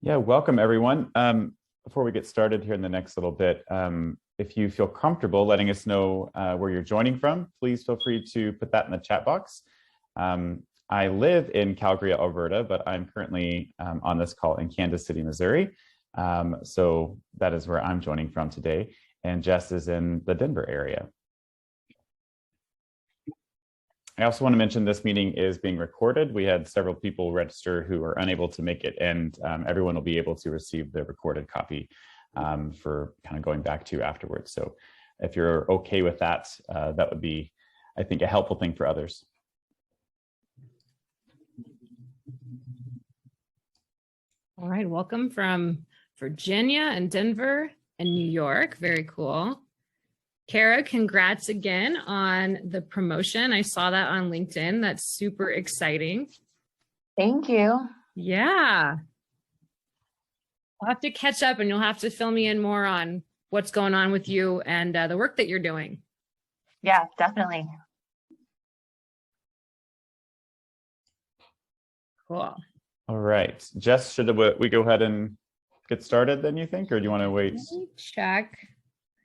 Yeah, welcome everyone. Before we get started here in the next little bit, if you feel comfortable letting us know where you're joining from, please feel free to put that in the chat box. I live in Calgary, Alberta, but I'm currently on this call in Kansas City, Missouri. So that is where I'm joining from today. And Jess is in the Denver area. I also want to mention this meeting is being recorded. We had several people register who are unable to make it, and everyone will be able to receive the recorded copy for kind of going back to afterwards. So if you're okay with that, that would be, I think, a helpful thing for others. All right, welcome from Virginia and Denver and New York. Very cool. Kara, congrats again on the promotion. I saw that on LinkedIn. That's super exciting. Thank you. Yeah. I'll have to catch up and you'll have to fill me in more on what's going on with you and the work that you're doing. Yeah, definitely. Cool. All right, Jess, should we go ahead and get started then, you think, or do you want to wait? Let me check.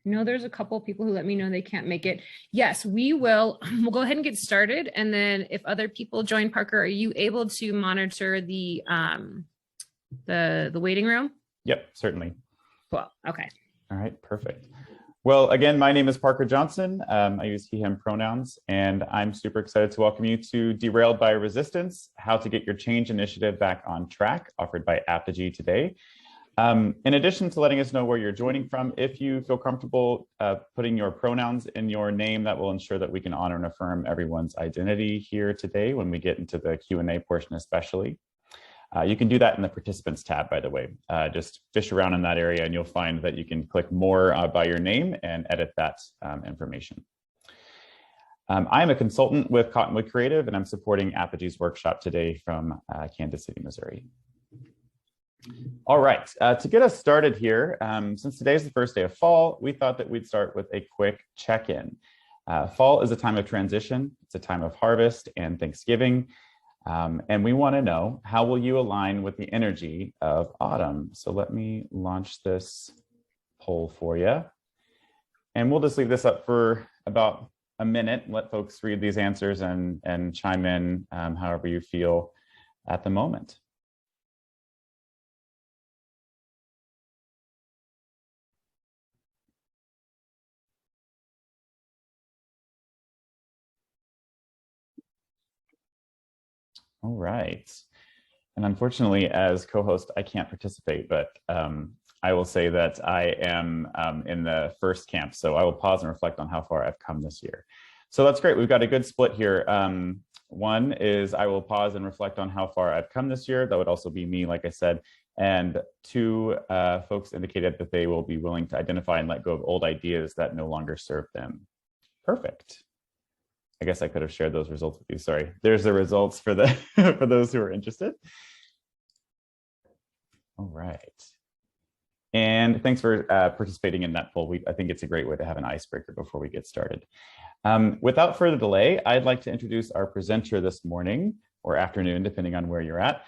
I know there's a couple of people who let me know they can't make it. Yes, we will. We'll go ahead and get started. And then if other people join, Parker, are you able to monitor the waiting room? Yep, certainly. Cool. Okay. All right, perfect. Well, again, my name is Parker Johnson. I use he, him pronouns, and I'm super excited to welcome you to Derailed by Resistance, How to Get Your Change Initiative Back on Track, offered by Apogee today. In addition to letting us know where you're joining from, if you feel comfortable putting your pronouns in your name, that will ensure that we can honor and affirm everyone's identity here today when we get into the Q&A portion especially. You can do that in the participants tab, by the way. Just fish around in that area and you'll find that you can click more by your name and edit that information. I'm a consultant with Cottonwood Creative and I'm supporting Apogee's workshop today from Kansas City, Missouri. All right, to get us started here, since today is the first day of fall, we thought that we'd start with a quick check-in. Fall is a time of transition, it's a time of harvest and Thanksgiving, and we want to know, how will you align with the energy of autumn? So let me launch this poll for you. And we'll just leave this up for about a minute, let folks read these answers and chime in however you feel at the moment. All right. And unfortunately, as co-host, I can't participate, but I will say that I am in the first camp. So I will pause and reflect on how far I've come this year. So that's great. We've got a good split here. One is I will pause and reflect on how far I've come this year. That would also be me, like I said. And two folks indicated that they will be willing to identify and let go of old ideas that no longer serve them. Perfect. I guess I could have shared those results with you. Sorry. There's the results for the for those who are interested. All right. And thanks for participating in that poll. I think it's a great way to have an icebreaker before we get started. Without further delay, I'd like to introduce our presenter this morning or afternoon, depending on where you're at,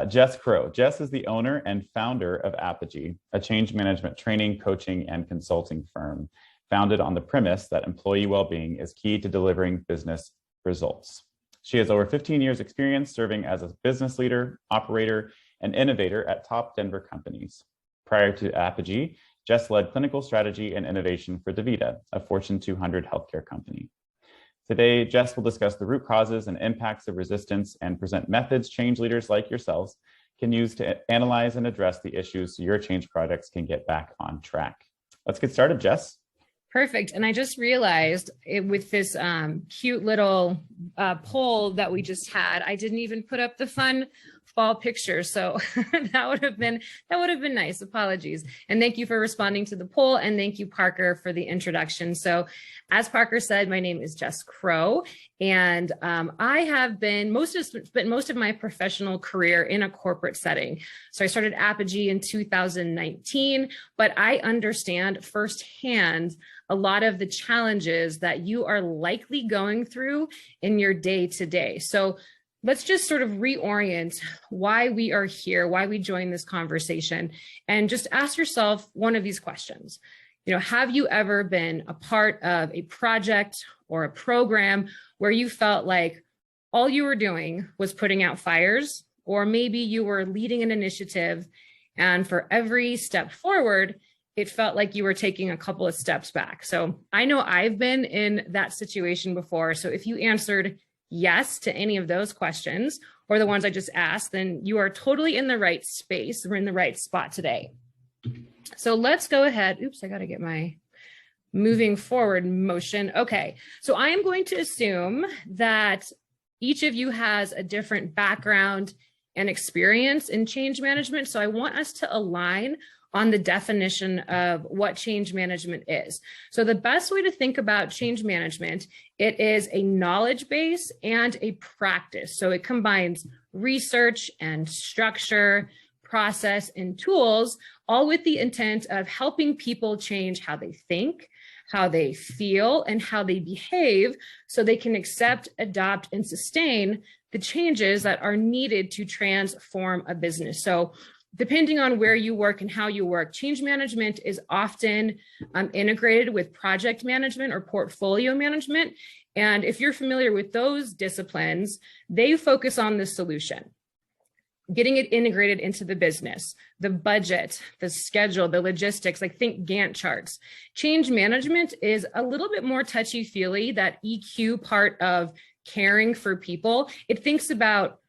Jess Crow. Jess is the owner and founder of Apogee, a change management training, coaching, and consulting firm founded on the premise that employee well-being is key to delivering business results. She has over 15 years experience serving as a business leader, operator, and innovator at top Denver companies. Prior to Apogee, Jess led clinical strategy and innovation for DaVita, a Fortune 200 healthcare company. Today, Jess will discuss the root causes and impacts of resistance and present methods change leaders like yourselves can use to analyze and address the issues so your change projects can get back on track. Let's get started, Jess. Perfect. And I just realized with this cute little poll that we just had, I didn't even put up the fun fall picture. So that would have been nice. Apologies. And thank you for responding to the poll. And thank you, Parker, for the introduction. So as Parker said, my name is Jess Crow. And I have been spent most of my professional career in a corporate setting. So I started Apogee in 2019, but I understand firsthand a lot of the challenges that you are likely going through in your day-to-day. So let's just sort of reorient why we are here, why we joined this conversation, and just ask yourself one of these questions. Have you ever been a part of a project or a program where you felt like all you were doing was putting out fires, or maybe you were leading an initiative and for every step forward, it felt like you were taking a couple of steps back? So I know I've been in that situation before. So if you answered yes to any of those questions or the ones I just asked, then you are totally in the right space. We're in the right spot today. So let's go ahead. Oops, I got to get my moving forward motion. Okay, so I am going to assume that each of you has a different background and experience in change management. So I want us to align on the definition of what change management is. So the best way to think about change management, it is a knowledge base and a practice. So it combines research and structure, process, and tools, all with the intent of helping people change how they think, how they feel, and how they behave so they can accept, adopt, and sustain the changes that are needed to transform a business. So depending on where you work and how you work, change management is often integrated with project management or portfolio management. And if you're familiar with those disciplines, they focus on the solution, getting it integrated into the business, the budget, the schedule, the logistics, like think Gantt charts. Change management is a little bit more touchy-feely, that EQ part of caring for people. It thinks about,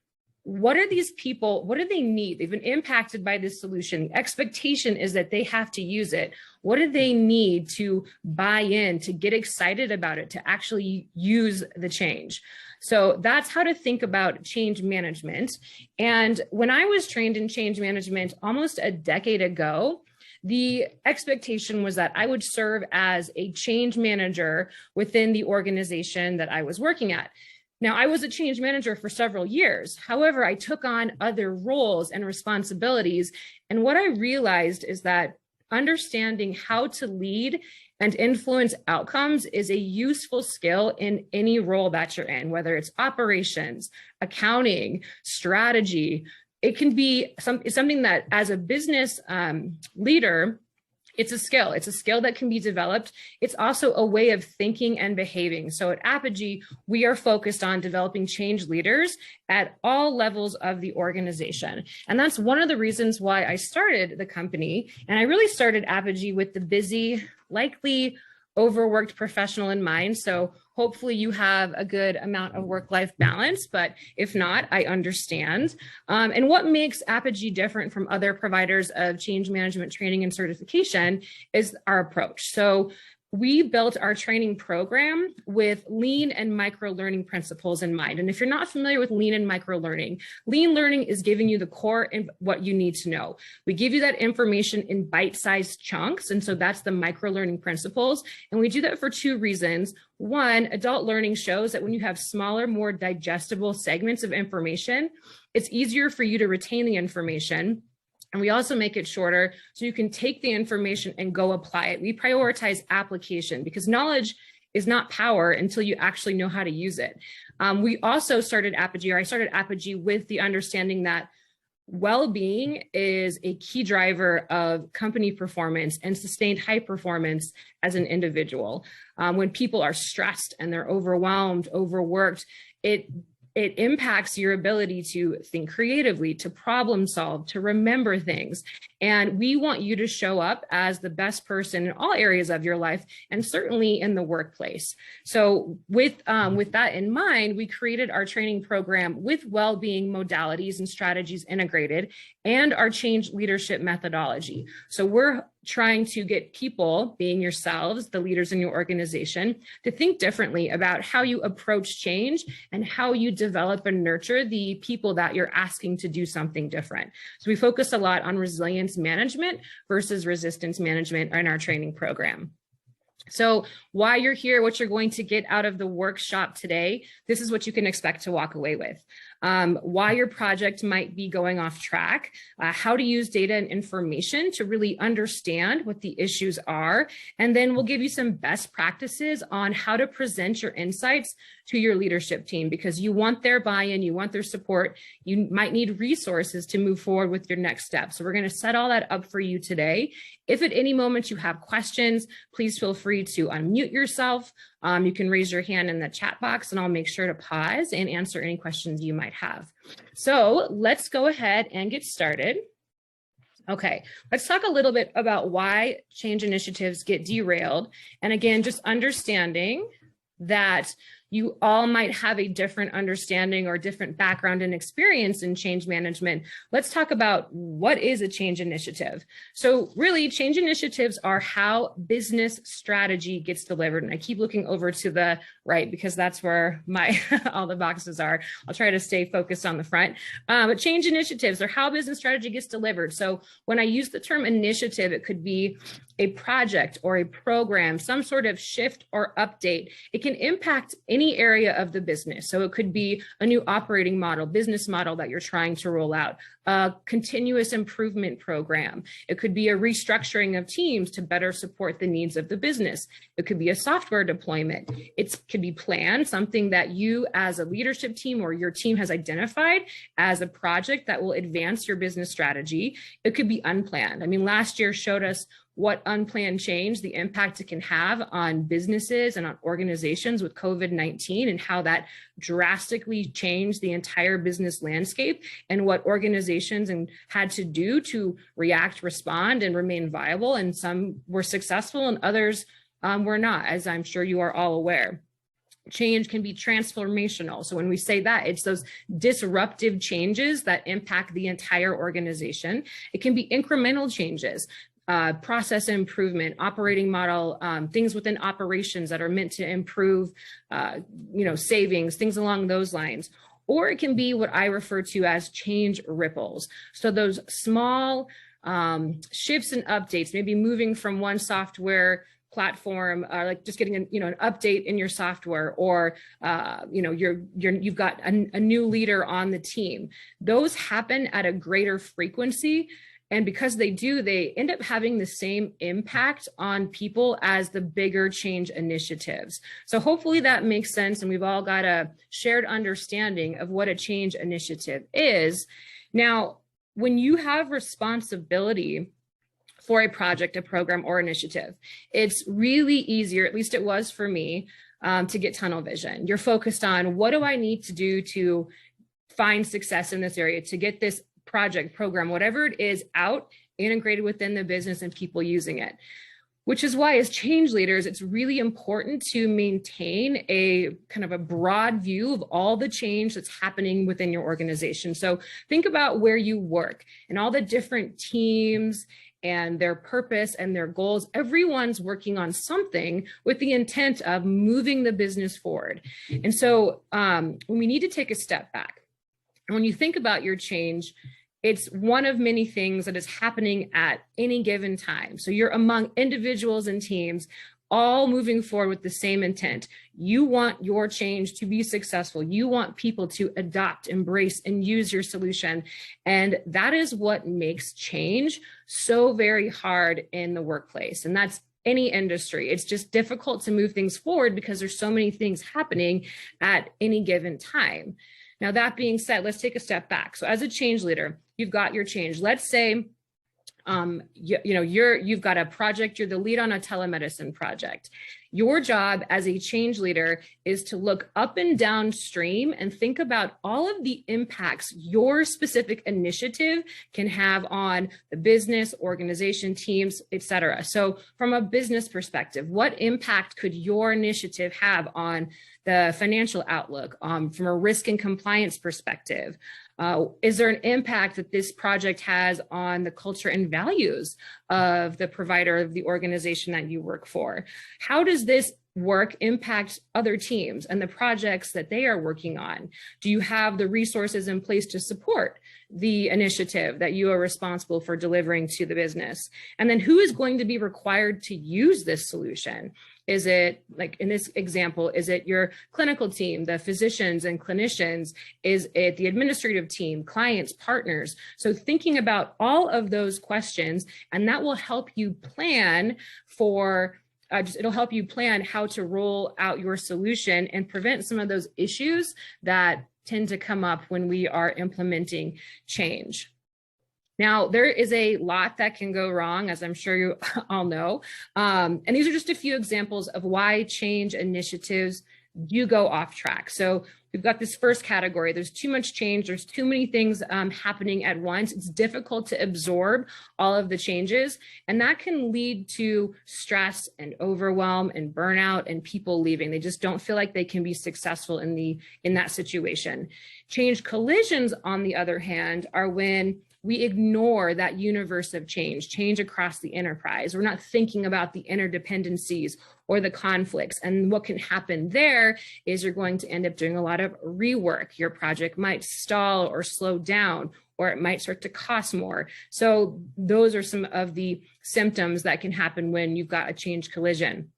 what are these people, what do they need? They've been impacted by this solution. The expectation is that they have to use it. What do they need to buy in, to get excited about it, to actually use the change? So that's how to think about change management. And when I was trained in change management almost a decade ago, the expectation was that I would serve as a change manager within the organization that I was working at. Now, I was a change manager for several years. However, I took on other roles and responsibilities. And what I realized is that understanding how to lead and influence outcomes is a useful skill in any role that you're in, whether it's operations, accounting, strategy. It can be something that as a business leader, it's a skill. It's a skill that can be developed. It's also a way of thinking and behaving. So at Apogee, we are focused on developing change leaders at all levels of the organization. And that's one of the reasons why I started the company. And I really started Apogee with the busy, likely overworked professional in mind. So hopefully you have a good amount of work-life balance, but if not, I understand. And what makes Apogee different from other providers of change management training and certification is our approach. So we built our training program with lean and micro learning principles in mind. And if you're not familiar with lean and micro learning is giving you the core and what you need to know. We give you that information in bite-sized chunks. And so that's the micro learning principles. And we do that for two reasons. One, adult learning shows that when you have smaller, more digestible segments of information, it's easier for you to retain the information. And we also make it shorter so you can take the information and go apply it. We prioritize application because knowledge is not power until you actually know how to use it. We also started Apogee, or I started Apogee with the understanding that well-being is a key driver of company performance and sustained high performance as an individual. When people are stressed and they're overwhelmed, overworked, it impacts your ability to think creatively, to problem solve, to remember things. And we want you to show up as the best person in all areas of your life, and certainly in the workplace. So with that in mind, we created our training program with well-being modalities and strategies integrated, and our change leadership methodology. So we're trying to get people, being yourselves, the leaders in your organization, to think differently about how you approach change and how you develop and nurture the people that you're asking to do something different. So we focus a lot on resilience management versus resistance management in our training program. So why you're here, what you're going to get out of the workshop today, this is what you can expect to walk away with. why your project might be going off track, how to use data and information to really understand what the issues are. And then we'll give you some best practices on how to present your insights to your leadership team, because you want their buy-in, you want their support, you might need resources to move forward with your next step. So we're going to set all that up for you today. If at any moment you have questions, please feel free to unmute yourself. You can raise your hand in the chat box and I'll make sure to pause and answer any questions you might have. So let's go ahead and get started. Okay, let's talk a little bit about why change initiatives get derailed. And again, just understanding that you all might have a different understanding or different background and experience in change management. Let's talk about what is a change initiative. So really, change initiatives are how business strategy gets delivered. And I keep looking over to the right because that's where my all the boxes are. I'll try to stay focused on the front. But change initiatives are how business strategy gets delivered. So when I use the term initiative, it could be a project or a program, some sort of shift or update. It can impact any area of the business. So it could be a new operating model, business model that you're trying to roll out, a continuous improvement program. It could be a restructuring of teams to better support the needs of the business. It could be a software deployment. It could be planned, something that you as a leadership team or your team has identified as a project that will advance your business strategy. It could be unplanned. I mean, last year showed us what unplanned change, the impact it can have on businesses and on organizations with COVID-19 and how that drastically changed the entire business landscape and what organizations had to do to react, respond, and remain viable. And some were successful and others were not, as I'm sure you are all aware. Change can be transformational. So when we say that, it's those disruptive changes that impact the entire organization. It can be incremental changes. Process improvement, operating model, things within operations that are meant to improve, savings, things along those lines. Or it can be what I refer to as change ripples. So those small shifts and updates, maybe moving from one software platform, like just getting an update in your software, or you've got a new leader on the team. Those happen at a greater frequency. And because they do, they end up having the same impact on people as the bigger change initiatives. So hopefully that makes sense. And we've all got a shared understanding of what a change initiative is. Now, when you have responsibility for a project, a program, or initiative, it's really easier, at least it was for me, to get tunnel vision. You're focused on what do I need to do to find success in this area, to get this project, program, whatever it is, out, integrated within the business and people using it. Which is why as change leaders, it's really important to maintain a kind of a broad view of all the change that's happening within your organization. So think about where you work and all the different teams and their purpose and their goals. Everyone's working on something with the intent of moving the business forward. And so when we need to take a step back, and when you think about your change, it's one of many things that is happening at any given time. So you're among individuals and teams all moving forward with the same intent. You want your change to be successful. You want people to adopt, embrace, and use your solution. And that is what makes change so very hard in the workplace. And that's any industry. It's just difficult to move things forward because there's so many things happening at any given time. Now, that being said, let's take a step back. So as a change leader, you've got your change. Let's say, you've got a project, you're the lead on a telemedicine project. Your job as a change leader is to look up and downstream and think about all of the impacts your specific initiative can have on the business, organization, teams, etc. So from a business perspective, what impact could your initiative have on the financial outlook, from a risk and compliance perspective? Is there an impact that this project has on the culture and values of the provider of the organization that you work for? How does this work impact other teams and the projects that they are working on? Do you have the resources in place to support the initiative that you are responsible for delivering to the business? And then who is going to be required to use this solution? Is it, like in this example, is it your clinical team, the physicians and clinicians? Is it the administrative team, clients, partners? So thinking about all of those questions, and that will help you plan for it'll help you plan how to roll out your solution and prevent some of those issues that tend to come up when we are implementing change. Now, there is a lot that can go wrong, as I'm sure you all know. And these are just a few examples of why change initiatives do go off track. So we've got this first category. There's too much change. There's too many things happening at once. It's difficult to absorb all of the changes, and that can lead to stress and overwhelm and burnout and people leaving. They just don't feel like they can be successful in that situation. Change collisions, on the other hand, are when we ignore that universe of change across the enterprise. We're not thinking about the interdependencies or the conflicts. And what can happen there is you're going to end up doing a lot of rework. Your project might stall or slow down, or it might start to cost more. So those are some of the symptoms that can happen when you've got a change collision,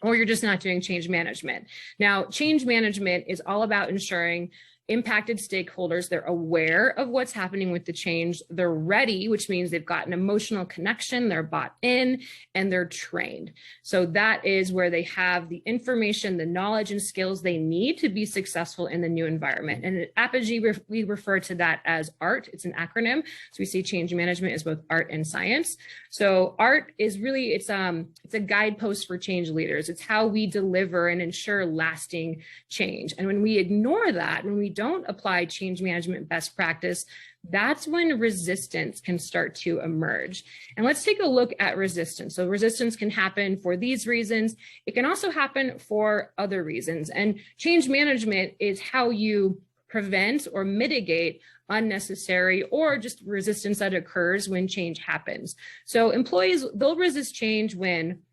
or you're just not doing change management. Now, change management is all about ensuring impacted stakeholders, they're aware of what's happening with the change, they're ready, which means they've got an emotional connection, they're bought in, and they're trained. So that is where they have the information, the knowledge and skills they need to be successful in the new environment. And at Apogee, we refer to that as ART. It's an acronym. So we see change management as both art and science. So ART is really, it's a guidepost for change leaders. It's how we deliver and ensure lasting change. And when we ignore that, when we don't apply change management best practice, that's when resistance can start to emerge. And let's take a look at resistance. So resistance can happen for these reasons. It can also happen for other reasons. And change management is how you prevent or mitigate unnecessary or just resistance that occurs when change happens. So employees, they'll resist change when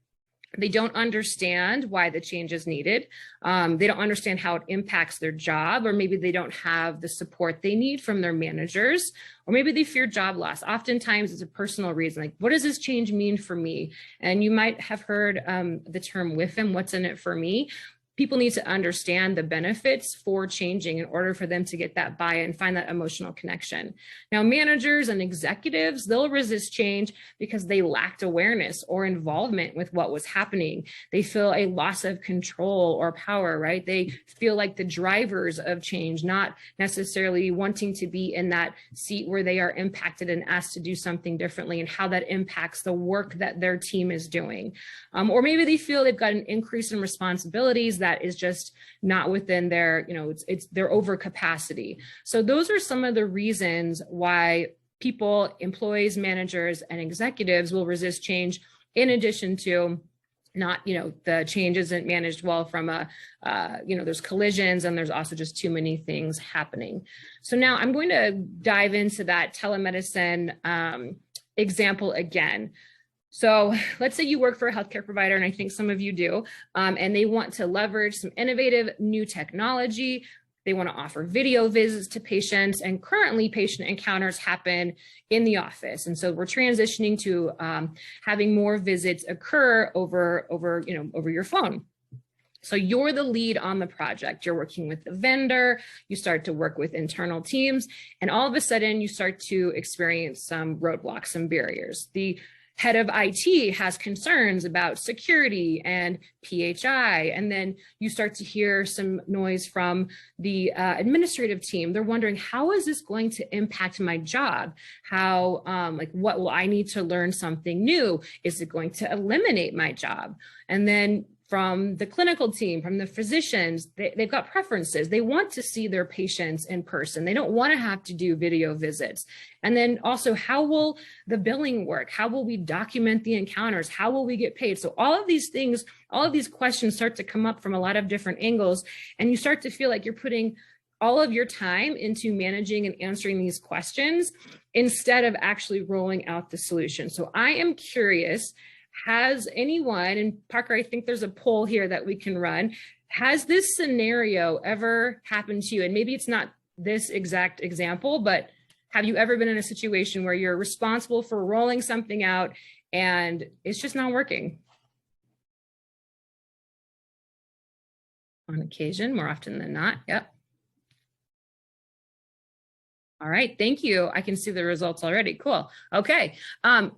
they don't understand why the change is needed. They don't understand how it impacts their job, or maybe they don't have the support they need from their managers, or maybe they fear job loss. Oftentimes it's a personal reason, like, what does this change mean for me? And you might have heard the term WIFM, what's in it for me? People need to understand the benefits for changing in order for them to get that buy-in, find that emotional connection. Now, managers and executives, they'll resist change because they lacked awareness or involvement with what was happening. They feel a loss of control or power, right? They feel like the drivers of change, not necessarily wanting to be in that seat where they are impacted and asked to do something differently, and how that impacts the work that their team is doing. Or maybe they feel they've got an increase in responsibilities that is just not within their, it's their over capacity. So those are some of the reasons why people, employees, managers, and executives will resist change, in addition to not, the change isn't managed well from there's collisions, and there's also just too many things happening. So now I'm going to dive into that telemedicine example again. So let's say you work for a healthcare provider, and I think some of you do, and they want to leverage some innovative new technology. They want to offer video visits to patients, and currently patient encounters happen in the office. And so we're transitioning to having more visits occur over your phone. So you're the lead on the project. You're working with the vendor, you start to work with internal teams, and all of a sudden you start to experience some roadblocks, some barriers. The head of IT has concerns about security and PHI, and then you start to hear some noise from the administrative team. They're wondering, how is this going to impact my job? How, what will I need to learn something new? Is it going to eliminate my job? And then from the clinical team, from the physicians, they've got preferences. They want to see their patients in person. They don't want to have to do video visits. And then also, how will the billing work? How will we document the encounters? How will we get paid? So all of these things, all of these questions start to come up from a lot of different angles, and you start to feel like you're putting all of your time into managing and answering these questions instead of actually rolling out the solution. So I am curious, has anyone, and Parker, I think there's a poll here that we can run, has this scenario ever happened to you? And maybe it's not this exact example, but have you ever been in a situation where you're responsible for rolling something out and it's just not working? On occasion, more often than not. Yep. All right, thank you. I can see the results already. Cool. Okay. I'm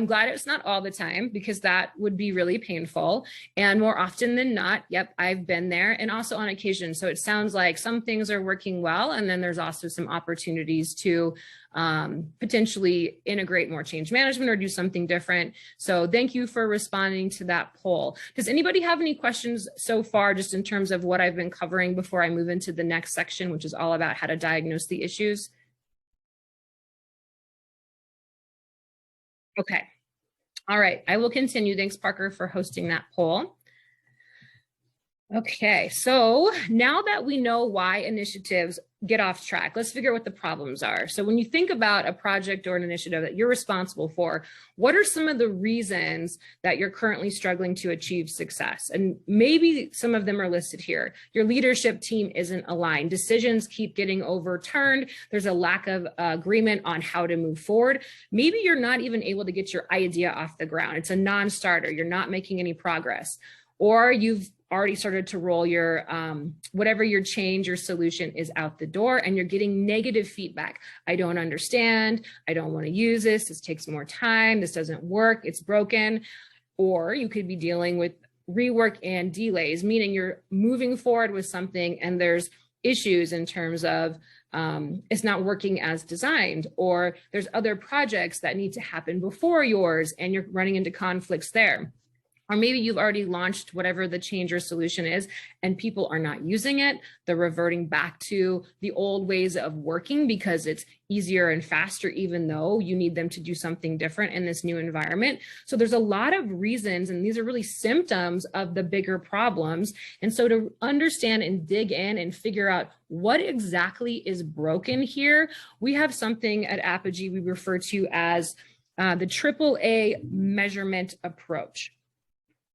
glad it's not all the time, because that would be really painful. And more often than not, yep, I've been there, and also on occasion. So it sounds like some things are working well, and then there's also some opportunities to potentially integrate more change management or do something different. So thank you for responding to that poll. Does anybody have any questions so far, just in terms of what I've been covering, before I move into the next section, which is all about how to diagnose the issues? Okay. All right. I will continue. Thanks, Parker, for hosting that poll. Okay. So now that we know why initiatives get off track, let's figure out what the problems are. So when you think about a project or an initiative that you're responsible for, what are some of the reasons that you're currently struggling to achieve success? And maybe some of them are listed here. Your leadership team isn't aligned. Decisions keep getting overturned. There's a lack of agreement on how to move forward. Maybe you're not even able to get your idea off the ground. It's a non-starter. You're not making any progress. Or you've already started to roll your, whatever your change, your solution is out the door, and you're getting negative feedback. I don't understand. I don't want to use this. This takes more time. This doesn't work. It's broken. Or you could be dealing with rework and delays, meaning you're moving forward with something and there's issues in terms of it's not working as designed, or there's other projects that need to happen before yours and you're running into conflicts there. Or maybe you've already launched whatever the change or solution is and people are not using it. They're reverting back to the old ways of working because it's easier and faster, even though you need them to do something different in this new environment. So there's a lot of reasons, and these are really symptoms of the bigger problems. And so to understand and dig in and figure out what exactly is broken here, we have something at Apogee we refer to as the AAA measurement approach.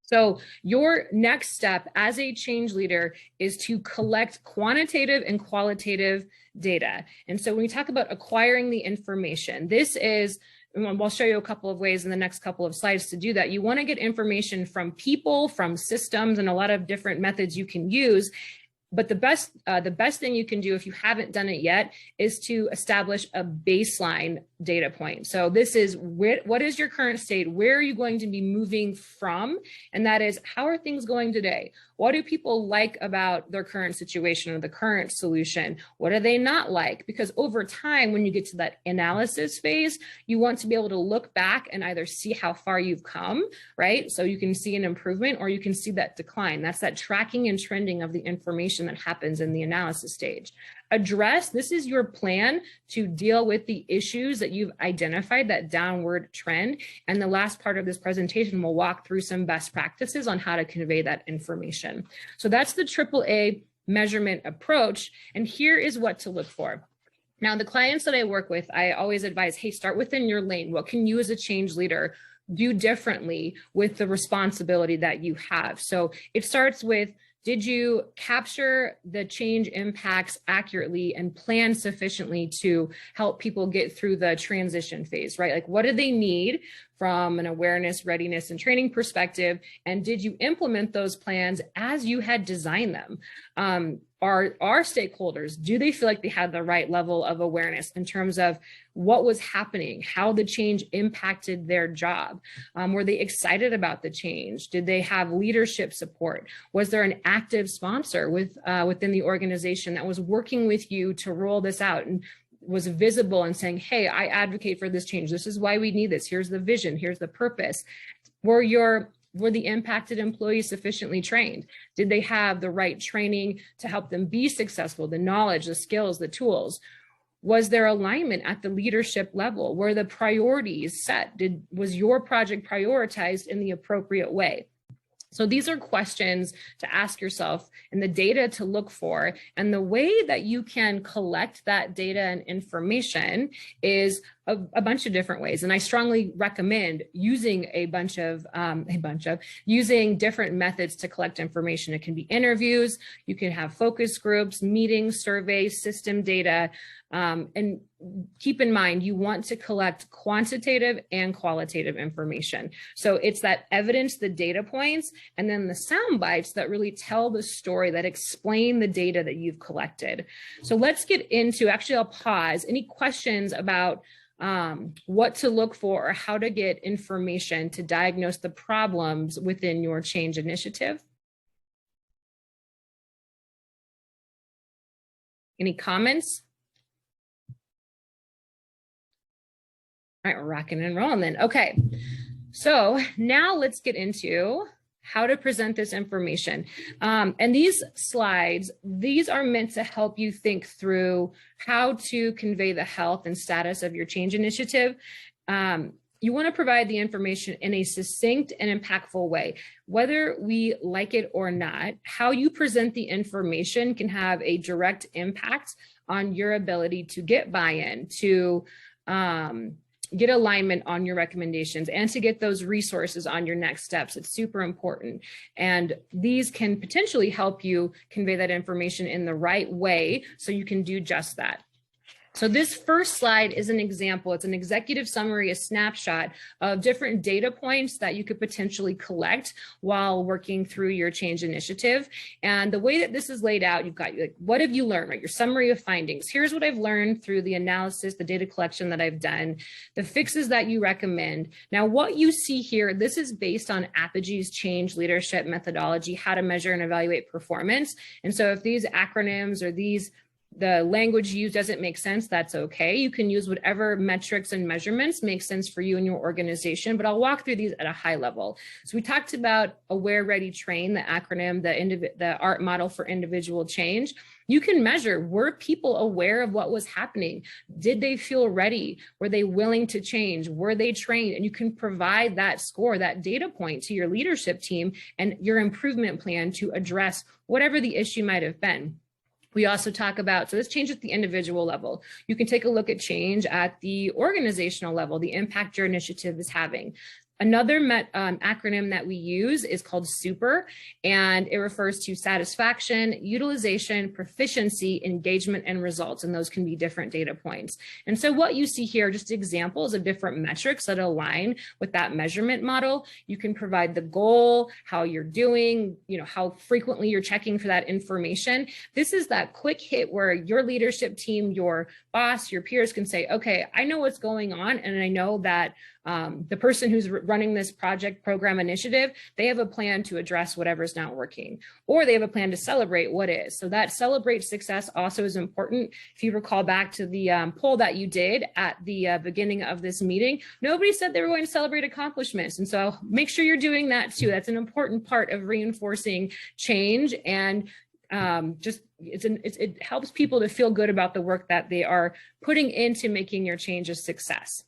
So your next step as a change leader is to collect quantitative and qualitative data. And so when we talk about acquiring the information, this is, and I'll show you a couple of ways in the next couple of slides to do that. You want to get information from people, from systems, and a lot of different methods you can use. But the best thing you can do if you haven't done it yet is to establish a baseline data point. So this is what is your current state? Where are you going to be moving from? And that is, how are things going today? What do people like about their current situation or the current solution? What do they not like? Because over time, when you get to that analysis phase, you want to be able to look back and either see how far you've come, right? So you can see an improvement or you can see that decline. That's that tracking and trending of the information that happens in the analysis stage. Address, this is your plan to deal with the issues that you've identified, that downward trend. And the last part of this presentation will walk through some best practices on how to convey that information. So that's the AAA measurement approach. And here is what to look for. Now, the clients that I work with, I always advise, hey, start within your lane. What can you as a change leader do differently with the responsibility that you have? So it starts with, did you capture the change impacts accurately and plan sufficiently to help people get through the transition phase, right? Like, what do they need from an awareness, readiness, and training perspective? And did you implement those plans as you had designed them? Are our stakeholders, do they feel like they had the right level of awareness in terms of what was happening, how the change impacted their job? Were they excited about the change? Did they have leadership support? Was there an active sponsor within the organization that was working with you to roll this out and was visible and saying, hey, I advocate for this change. This is why we need this. Here's the vision. Here's the purpose. Were the impacted employees sufficiently trained? Did they have the right training to help them be successful? The knowledge, the skills, the tools? Was there alignment at the leadership level? Were the priorities set? Was your project prioritized in the appropriate way? So these are questions to ask yourself and the data to look for. And the way that you can collect that data and information is a bunch of different ways. And I strongly recommend using using different methods to collect information. It can be interviews, you can have focus groups, meetings, surveys, system data, and keep in mind, you want to collect quantitative and qualitative information. So it's that evidence, the data points, and then the sound bites that really tell the story, that explain the data that you've collected. So let's get into, actually I'll pause, any questions about what to look for or how to get information to diagnose the problems within your change initiative? Any comments? All right, we're rocking and rolling then. Okay, so now let's get into how to present this information. And these slides, these are meant to help you think through how to convey the health and status of your change initiative. You want to provide the information in a succinct and impactful way. Whether we like it or not, how you present the information can have a direct impact on your ability to get buy-in, to get alignment on your recommendations, and to get those resources on your next steps. It's super important. And these can potentially help you convey that information in the right way so you can do just that. So this first slide is an example. It's an executive summary, a snapshot of different data points that you could potentially collect while working through your change initiative. And the way that this is laid out, you've got like, what have you learned, right? Your summary of findings. Here's what I've learned through the analysis, the data collection that I've done, the fixes that you recommend. Now, what you see here, this is based on Apogy's change leadership methodology, how to measure and evaluate performance. And so if these acronyms or the language used doesn't make sense, that's okay. You can use whatever metrics and measurements make sense for you and your organization, but I'll walk through these at a high level. So we talked about Aware, Ready, Train, the acronym, the ART model for individual change. You can measure, were people aware of what was happening? Did they feel ready? Were they willing to change? Were they trained? And you can provide that score, that data point to your leadership team and your improvement plan to address whatever the issue might have been. We also talk about, so this change at the individual level. You can take a look at change at the organizational level, the impact your initiative is having. Another acronym that we use is called SUPER, and it refers to satisfaction, utilization, proficiency, engagement, and results, and those can be different data points. And so what you see here are just examples of different metrics that align with that measurement model. You can provide the goal, how you're doing, how frequently you're checking for that information. This is that quick hit where your leadership team, your boss, your peers can say, okay, I know what's going on, and I know that the person who's running this project, program, initiative, they have a plan to address whatever's not working, or they have a plan to celebrate what is. So that celebrate success also is important. If you recall back to the poll that you did at the beginning of this meeting, nobody said they were going to celebrate accomplishments. And so make sure you're doing that too. That's an important part of reinforcing change, and it helps people to feel good about the work that they are putting into making your change a success.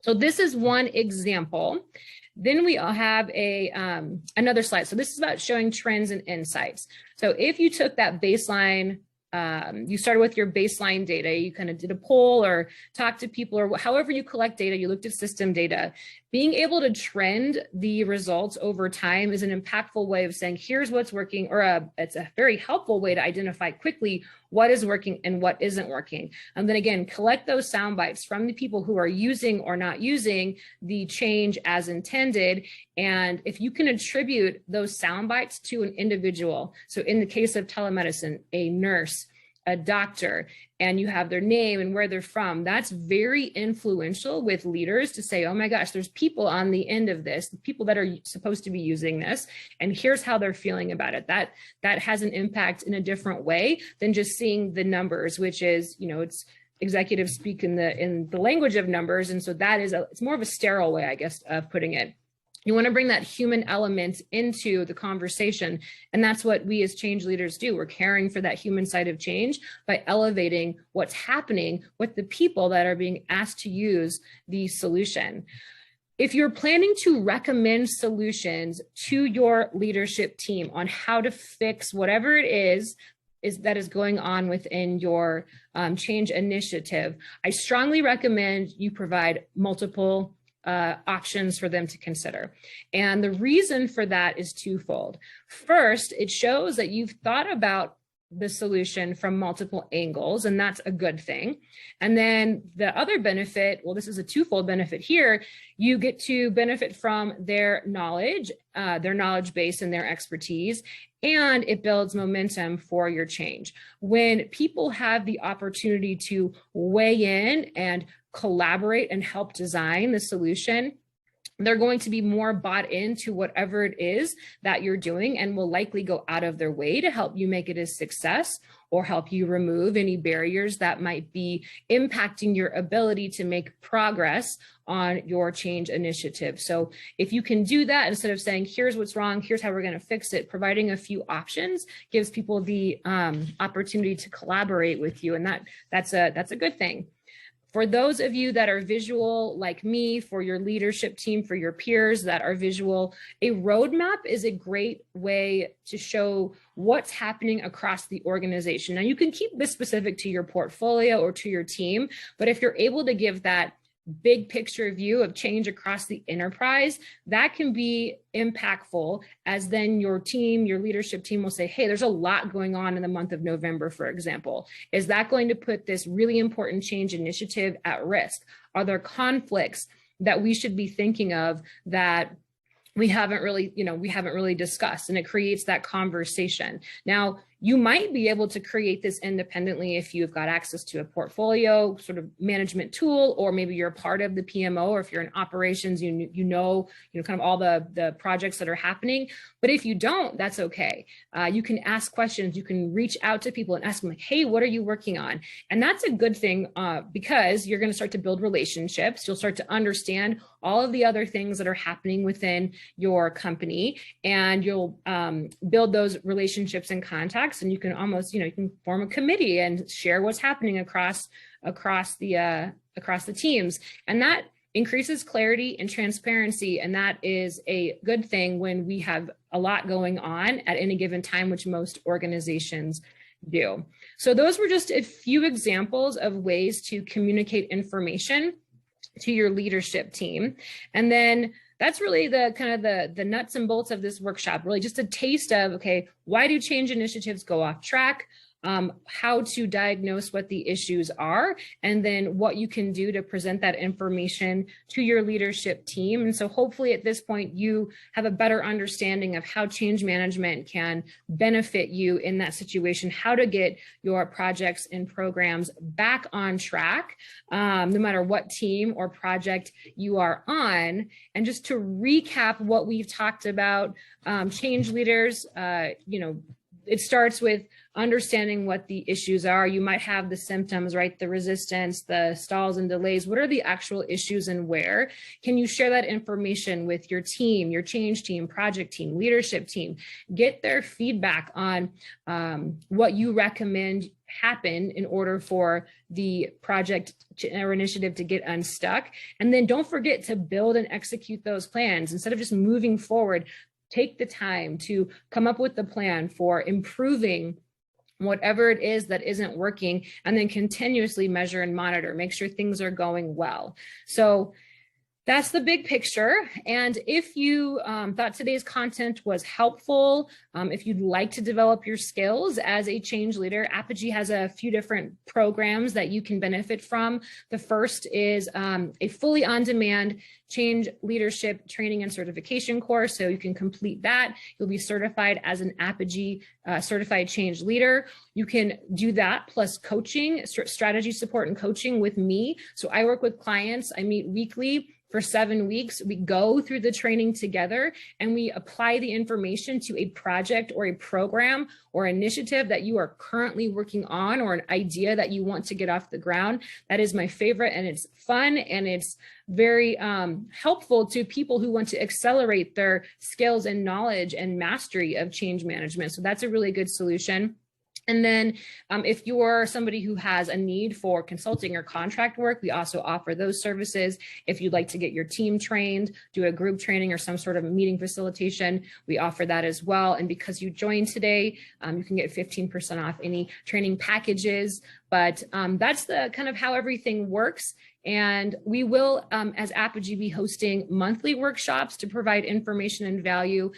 So this is one example. Then we have another slide. So this is about showing trends and insights. So if you took that baseline, you started with your baseline data, you kind of did a poll or talked to people, or however you collect data, you looked at system data. Being able to trend the results over time is an impactful way of saying, here's what's working, or it's a very helpful way to identify quickly what is working and what isn't working. And then again, collect those sound bites from the people who are using or not using the change as intended. And if you can attribute those sound bites to an individual, so in the case of telemedicine, a nurse, a doctor, and you have their name and where they're from, that's very influential with leaders to say, oh my gosh, there's people on the end of this, the people that are supposed to be using this, and here's how they're feeling about it. That has an impact in a different way than just seeing the numbers, which is, it's executive speak in the language of numbers. And so it's more of a sterile way, I guess, of putting it. You want to bring that human element into the conversation. And that's what we as change leaders do. We're caring for that human side of change by elevating what's happening with the people that are being asked to use the solution. If you're planning to recommend solutions to your leadership team on how to fix whatever it is is going on within your change initiative, I strongly recommend you provide multiple options for them to consider. And the reason for that is twofold. First, it shows that you've thought about the solution from multiple angles, and that's a good thing. And then the other benefit, well, this is a twofold benefit here, you get to benefit from their knowledge base and their expertise, and it builds momentum for your change. When people have the opportunity to weigh in and collaborate and help design the solution, they're going to be more bought into whatever it is that you're doing and will likely go out of their way to help you make it a success or help you remove any barriers that might be impacting your ability to make progress on your change initiative. So if you can do that, instead of saying, here's what's wrong, here's how we're going to fix it, providing a few options gives people the opportunity to collaborate with you. And that's a good thing. For those of you that are visual like me, for your leadership team, for your peers that are visual, a roadmap is a great way to show what's happening across the organization. Now, you can keep this specific to your portfolio or to your team, but if you're able to give that big picture view of change across the enterprise, that can be impactful, as then your team, your leadership team will say, hey, there's a lot going on in the month of November, for example. Is that going to put this really important change initiative at risk? Are there conflicts that we should be thinking of that we haven't really discussed? And it creates that conversation. Now, you might be able to create this independently if you've got access to a portfolio sort of management tool, or maybe you're a part of the PMO, or if you're in operations, you know kind of all the projects that are happening. But if you don't, that's okay. You can ask questions. You can reach out to people and ask them, like, hey, what are you working on? And that's a good thing because you're going to start to build relationships. You'll start to understand all of the other things that are happening within your company, and you'll build those relationships and contacts. And you can almost, you can form a committee and share what's happening across the teams, and that increases clarity and transparency. And that is a good thing when we have a lot going on at any given time, which most organizations do. So those were just a few examples of ways to communicate information to your leadership team. And then that's really the kind of the nuts and bolts of this workshop, really just a taste of, okay, why do change initiatives go off track? How to diagnose what the issues are, and then what you can do to present that information to your leadership team. And so hopefully at this point, you have a better understanding of how change management can benefit you in that situation, how to get your projects and programs back on track, no matter what team or project you are on. And just to recap what we've talked about, change leaders, it starts with understanding what the issues are. You might have the symptoms, right? The resistance, the stalls and delays. What are the actual issues and where? Can you share that information with your team, your change team, project team, leadership team? Get their feedback on what you recommend happen in order for the project or initiative to get unstuck. And then don't forget to build and execute those plans. Instead of just moving forward, take the time to come up with the plan for improving whatever it is that isn't working, and then continuously measure and monitor, make sure things are going well. So that's the big picture. And if you thought today's content was helpful, if you'd like to develop your skills as a change leader, Apogee has a few different programs that you can benefit from. The first is a fully on-demand change leadership training and certification course. So you can complete that. You'll be certified as an Apogee certified change leader. You can do that plus coaching, strategy support and coaching with me. So I work with clients. I meet weekly for 7 weeks. We go through the training together and we apply the information to a project or a program or initiative that you are currently working on, or an idea that you want to get off the ground. That is my favorite, and it's fun, and it's very helpful to people who want to accelerate their skills and knowledge and mastery of change management. So that's a really good solution. And then if you're somebody who has a need for consulting or contract work, we also offer those services. If you'd like to get your team trained, do a group training or some sort of meeting facilitation, we offer that as well. And because you joined today, you can get 15% off any training packages. But that's the kind of how everything works. And we will, as Apogee, be hosting monthly workshops to provide information and value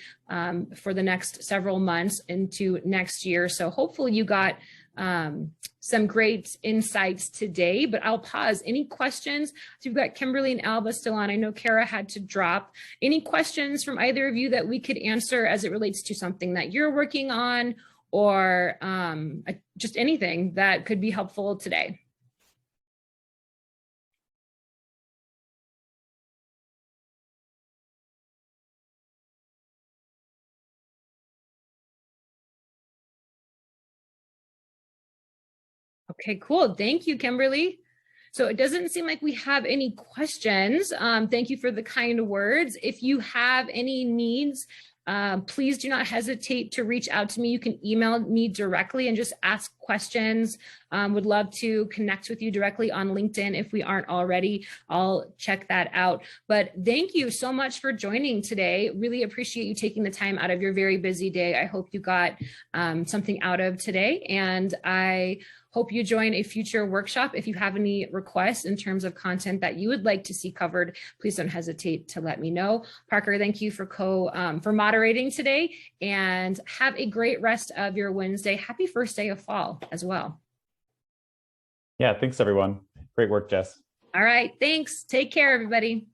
for the next several months into next year. So hopefully you got some great insights today, but I'll pause. Any questions? So we've got Kimberly and Alba still on. I know Kara had to drop. Any questions from either of you that we could answer as it relates to something that you're working on, or just anything that could be helpful today? Okay, cool. Thank you, Kimberly. So it doesn't seem like we have any questions. Thank you for the kind words. If you have any needs, please do not hesitate to reach out to me. You can email me directly and just ask questions. Would love to connect with you directly on LinkedIn if we aren't already. I'll check that out. But thank you so much for joining today. Really appreciate you taking the time out of your very busy day. I hope you got something out of today, and I hope you join a future workshop. If you have any requests in terms of content that you would like to see covered, please don't hesitate to let me know. Parker, thank you for for moderating today, and have a great rest of your Wednesday. Happy first day of fall as well. Yeah, thanks everyone. Great work, Jess. All right, thanks. Take care, everybody.